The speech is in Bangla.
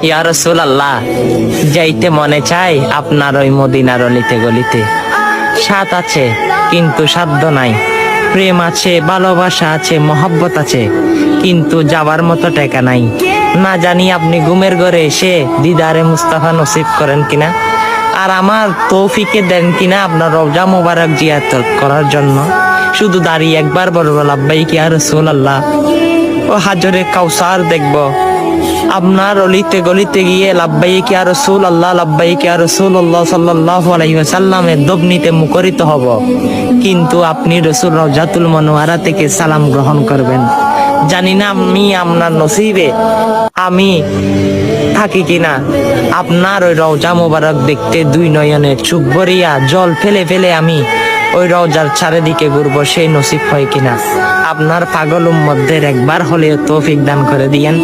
ইয়া রাসূলুল্লাহ, যাইতে মনে চায় আপনার ওই মদিনার অলিতে গলিতে। স্বাদ আছে কিন্তু সাধ্য নাই, প্রেম আছে, ভালোবাসা আছে, মহব্বত আছে, কিন্তু যাবার মতো টাকা নাই। না জানি আপনি ঘুমের ঘরে এসে দিদারে মুস্তাফা নসিব করেন কিনা, আর আমার তৌফিকে দেন কিনা আপনার রওজা মোবারক জিয়ারত করার জন্য। শুধু দাঁড়িয়ে একবার বলবো লাব্বাইক ইয়া রাসূলুল্লাহ, ও হাজরে কাউসার দেখব, আপনার অলিতে গলিতে গিয়ে লাব্বাইক ইয়া রাসূলুল্লাহ, লাব্বাইক ইয়া রাসূলুল্লাহ সাল্লাল্লাহু আলাইহি ওয়াসাল্লামের দবনিতে মুখরিত হব, কিন্তু আপনি রাসূল রওজাতুল মুনাওয়ারা থেকে সালাম গ্রহণ করবেন। জানি না আমি আপনার নসিবে আমি থাকি কিনা, আপনার ওই রওজা মোবারক দেখতে দুই নয়নে চুপ ভরিয়া জল ফেলে ফেলে আমি ওই রওজার চারিদিকে ঘুরবো, সেই নসিব হয় কিনা। আপনার পাগল উম্মতদের একবার হলেও তৌফিক দান করে দিয়েন।